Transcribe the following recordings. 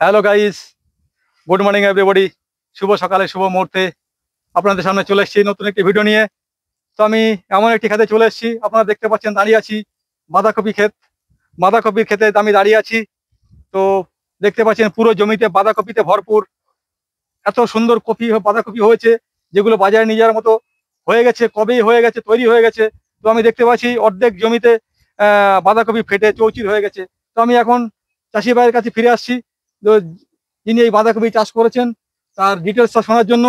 Hello guys, good morning everybody. শুভ সকালে শুভ মুহূর্তে আপনাদের সামনে চলে এসেছি নতুন একটি ভিডিও নিয়ে। তো আমি এমন একটি খেতে চলে এসেছি, আপনারা দেখতে পাচ্ছেন দাঁড়িয়ে আছি বাঁধাকপি ক্ষেত। বাঁধাকপির ক্ষেতে আমি দাঁড়িয়ে আছি। তো দেখতে পাচ্ছেন পুরো জমিতে বাঁধাকপিতে ভরপুর। এত সুন্দর বাঁধাকপি হয়েছে, যেগুলো বাজারে নিয়ে যাওয়ার মতো হয়ে গেছে, কবেই হয়ে গেছে, তৈরি হয়ে গেছে। তো আমি দেখতে পাচ্ছি অর্ধেক জমিতে বাঁধাকপি ফেটে চৌচির হয়ে গেছে। তো আমি এখন চাষি ভাইয়ের কাছে ফিরে আসছি। তো যিনি এই বাঁধাকপি চাষ করেছেন তার ডিটেলসটা শোনার জন্য,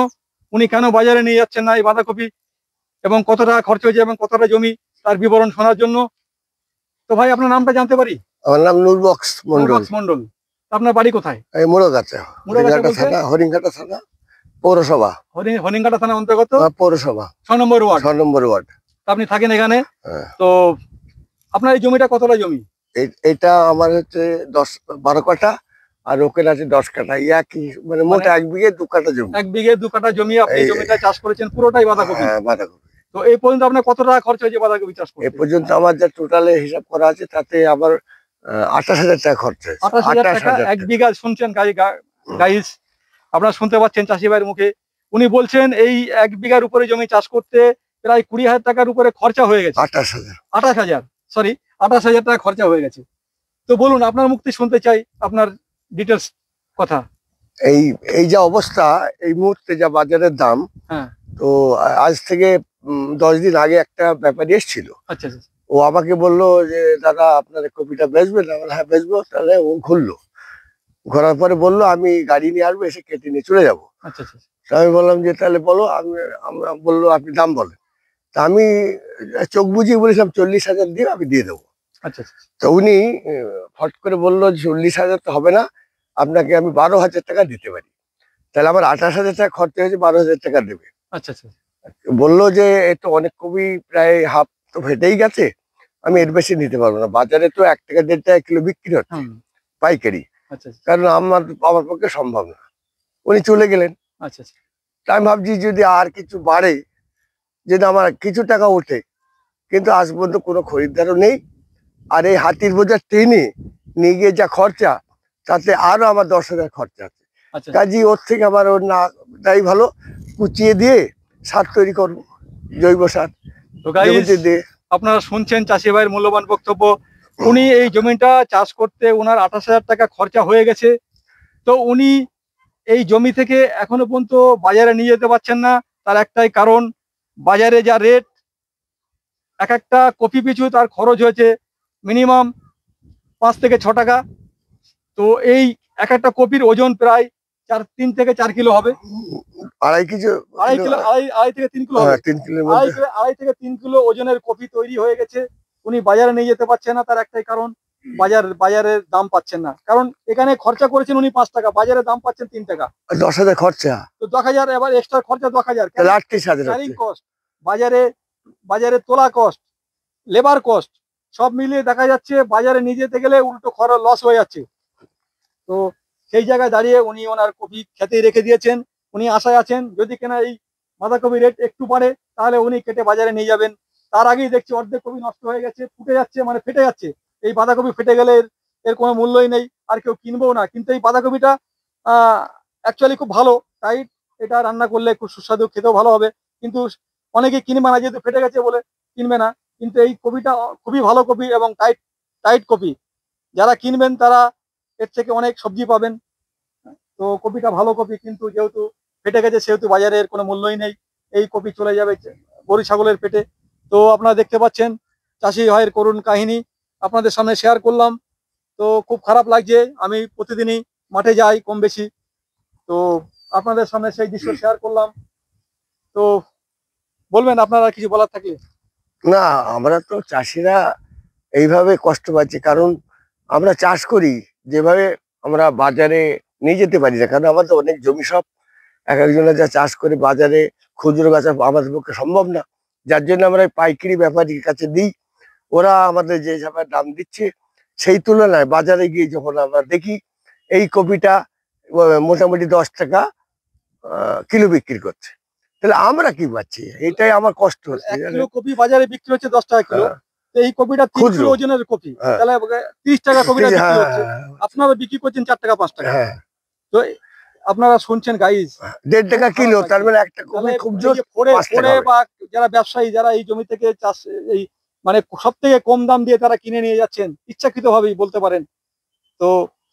উনি কেন বাজারে নিয়ে যাচ্ছেন না এই বাঁধাকপি এবং কত টাকা খরচ হয়েছে এবং কতটা জমি, তার বিবরণ শোনার জন্য। তো ভাই, আপনার নামটা জানতে পারি? আমার নাম নুরবক্স মন্ডল। মন্ডল। আপনার বাড়ি কোথায়? এই মুড়োগাছা, হরিণঘাটা থানা, পৌরসভা। হরিণঘাটা থানা অন্তর্গত, পৌরসভা 6 নম্বর ওয়ার্ড। 6 নম্বর ওয়ার্ড। আপনি থাকেন এখানে। হ্যাঁ। তো আপনার এই জমিটা কতটা জমি? এটা আমার হচ্ছে 10-12 কাঠা, আর ওকের আছে 10 কাঠা। একই মানে মোট 1 বিঘে 2 কাঠা জমি। 1 বিঘে 2 কাঠা জমি আপনি জমিটা চাষ করেছেন পুরোটাই বাঁধাকপি? হ্যাঁ, বাঁধাকপি। তো এই পর্যন্ত আপনার কত টাকা খরচ হয়েছে বাঁধাকপি চাষ করতে? এই পর্যন্ত আমার যা টোটালে হিসাব করা আছে তাতে আমার 28,000 টাকা খরচ হয়েছে। 28,000 টাকা 1 বিঘা। শুনছেন গাইস, আপনারা শুনতে পাচ্ছেন চাষি ভাইয়ের মুখে। উনি বলছেন এই 1 বিঘার উপরে জমি চাষ করতে প্রায় 20,000 টাকার উপরে খরচা হয়ে গেছে। 28,000 টাকা খরচা হয়ে গেছে। তো বলুন, আপনার মুখ থেকে শুনতে চাই আপনার ডিটেলস কথা। এই এই যা অবস্থা, এই মুহূর্তে যা বাজারের দাম। হ্যাঁ। তো আজ থেকে 10 দিন আগে একটা ব্যাপারী এসেছিল। আচ্ছা। ও আমাকে বললো যে দাদা আপনার কপিটা বেচবেন? আমি বললাম হ্যাঁ বেচবো। তাহলে ও ঘুরলো, ঘোরার পরে বললো আমি গাড়ি নিয়ে আসবো, এসে কেটে নিয়ে চলে যাবো। আচ্ছা। আমি বললাম যে তাহলে বলো। আমরা বললো আপনি দাম বলেন। তা আমি চোখ বুঝিয়ে বলেছিলাম 40,000 দিয়ে আমি দিয়ে দেবো। আচ্ছা। তো উনি ফট করে বললো 40,000 তো হবে না, আপনাকে আমি 12,000 টাকা দিতে পারি। তাহলে আমার 28,000 টাকা খরচা হয়েছে, 12,000 টাকা দেবে। আচ্ছা। বললো যে এ তো অনেক কবি, প্রায় হাফ তো ফেটেই গেছে, আমি এর বেশি নিতে পারবো না। বাজারে তো 1 টাকা 1.5 টাকা কিলো বিক্রি হচ্ছে পাইকারি। আচ্ছা। কারণ আমার পক্ষে সম্ভব না। উনি চলে গেলেন। আচ্ছা। তাই আমি ভাবছি যদি আর কিছু বাড়ে, যদি আমার কিছু টাকা ওঠে, কিন্তু আজ পর্যন্ত কোনো খরিদ্দারও নেই। আর এই হাতির বোঝা ট্রেনে নিয়ে গিয়ে যা খরচা, তাতে আরো আমার 10,000 খরচা আছে। কাজী ওর থেকে আমার ওর না তাই ভালো, কুচিয়ে দিয়ে সার তৈরি করবো, জৈব সার। তো আপনারা শুনছেন চাষি ভাইয়ের মূল্যবান বক্তব্য। উনি এই জমিটা চাষ করতে ওনার 28,000 টাকা খরচা হয়ে গেছে। তো উনি এই জমি থেকে এখনো পর্যন্ত বাজারে নিয়ে যেতে পারছেন না। তার একটাই কারণ, বাজারে যা রেট, এক একটা কপি পিছু তার খরচ হয়েছে মিনিমাম 5 থেকে 6 টাকা। তো এই এক একটা কপির ওজন প্রায় 3 থেকে 4 কিলো হবে। আড়াই থেকে 3 কিলো হবে। 3 কিলোর মধ্যে আড়াই থেকে 3 কিলো ওজনের কপি তৈরি হয়ে গেছে। উনি বাজারে নিয়ে যেতে পারছেন না, তার একটাই কারণ বাজারের দাম পাচ্ছেন না। কারণ এখানে খরচা করেছেন উনি 5 টাকা, বাজারে দাম পাচ্ছেন 3 টাকা। 10,000 খরচা। তো 10,000 এবার এক্সট্রা খরচা 10,000 ক্যারিং কস্ট, বাজারে তোলা কস্ট, লেবার কস্ট সব মিলিয়ে দেখা যাচ্ছে বাজারে নিয়ে যেতে গেলে উল্টো খরচ লস হয়ে যাচ্ছে। তো সেই জায়গায় দাঁড়িয়ে উনি ওনার কপি খেতেই রেখে দিয়েছেন। উনি আশায় আছেন যদি কেনা এই বাঁধাকপি রেট একটু বাড়ে তাহলে উনি কেটে বাজারে নিয়ে যাবেন। তার আগেই দেখছি অর্ধেক কপি নষ্ট হয়ে গেছে, ফুটে যাচ্ছে, মানে ফেটে যাচ্ছে। এই বাঁধাকপি ফেটে গেলে এর কোনো মূল্যই নেই, আর কেউ কিনবেও না। কিন্তু এই বাঁধাকপিটা অ্যাকচুয়ালি খুব ভালো, তাই এটা রান্না করলে খুব সুস্বাদু, খেতেও ভালো হবে। কিন্তু অনেকে কিনবে না, যেহেতু ফেটে গেছে বলে কিনবে না। কিন্তু এই কপিটা খুবই ভালো কপি এবং টাইট কপি। যারা কিনবেন তারা এর থেকে অনেক সবজি পাবেন। তো কপিটা ভালো কপি, কিন্তু যেহেতু ফেটে গেছে সেহেতু বাজারে এর কোনো মূল্যই নেই। এই কপি চলে যাবে গরু ছাগলের পেটে। তো আপনারা দেখতে পাচ্ছেন চাষি ভাইয়ের করুণ কাহিনী আপনাদের সামনে শেয়ার করলাম। তো খুব খারাপ লাগছে। আমি প্রতিদিনই মাঠে যাই কম বেশি, তো আপনাদের সামনে সেই দৃশ্য শেয়ার করলাম। তো বলবেন আপনারা কিছু বলার থাকলে? না, আমরা তো চাষিরা এইভাবে কষ্ট পাচ্ছি, কারণ আমরা চাষ করি যেভাবে, আমরা বাজারে নিয়ে যেতে পারি না। কারণ আমাদের অনেক জমি, সব এক একজনের যা চাষ করে বাজারে খুচরো বেচা আমাদের পক্ষে সম্ভব না। যার জন্য আমরা পাইকারি ব্যাপারীর কাছে দিই। ওরা আমাদের যে হিসাবে দাম দিচ্ছে, সেই তুলনায় বাজারে গিয়ে যখন আমরা দেখি এই কপিটা মোটামুটি 10 টাকা কিলো বিক্রি করছে, তাহলে আমরা কি পাচ্ছি? এটাই আমার কষ্ট হচ্ছে। 1 কিলো কপি বাজারে বিক্রি হচ্ছে 10 টাকা কিলো। তো এই কপিটা 3 খুচরো। কিলো ওজনের কপি, হ্যাঁ। তাহলে 30 টাকা কপিটা বিক্রি হ্যাঁ, হচ্ছে, আপনারা বিক্রি করছেন 4 টাকা 5 টাকা। হ্যাঁ, তো আপনারা শুনছেন গাইস, 1.5 টাকা কিলো, তার মানে একটা কপি তাহলে খুব এই জোর যে ফোরে 5 টাকা হবে। বা যারা ব্যবসায়ী, যারা এই জমি থেকে চাষ এই মানে সব থেকে কম দাম দিয়ে তারা কিনে নিয়ে যাচ্ছেন ইচ্ছাকৃত ভাবেই বলতে পারেন, তো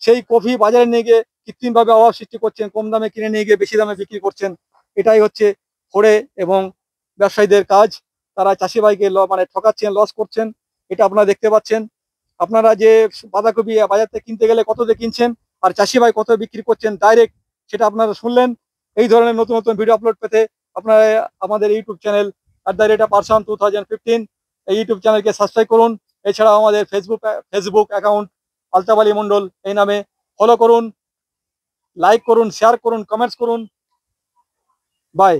সেই কফি বাজারে নিয়ে গিয়ে কৃত্রিম ভাবে অভাব সৃষ্টি করছেন, কম দামে কিনে নিয়ে গিয়ে বেশি দামে বিক্রি করছেন। এটাই হচ্ছে ফোরে এবং ব্যবসায়ীদের কাজ। তারা চাষি ভাইকে মানে ঠকাচ্ছেন, লস করছেন, এটা আপনারা দেখতে পাচ্ছেন। আপনারা যে বাঁধাকপি বাজার থেকে কিনতে গেলে কত দিয়ে কিনছেন আর চাষি ভাই কত বিক্রি করছেন ডাইরেক্ট, সেটা আপনারা শুনলেন। এই ধরনের নতুন নতুন ভিডিও আপলোড পেতে আপনারা আমাদের ইউটিউব চ্যানেল @Parsan2015 এই ইউটিউব চ্যানেলকে সাবস্ক্রাইব করুন। এছাড়াও আমাদের ফেসবুক অ্যাকাউন্ট আলতাফ আলী মন্ডল এই নামে ফলো করুন, লাইক করুন, শেয়ার করুন, কমেন্টস করুন। বাই।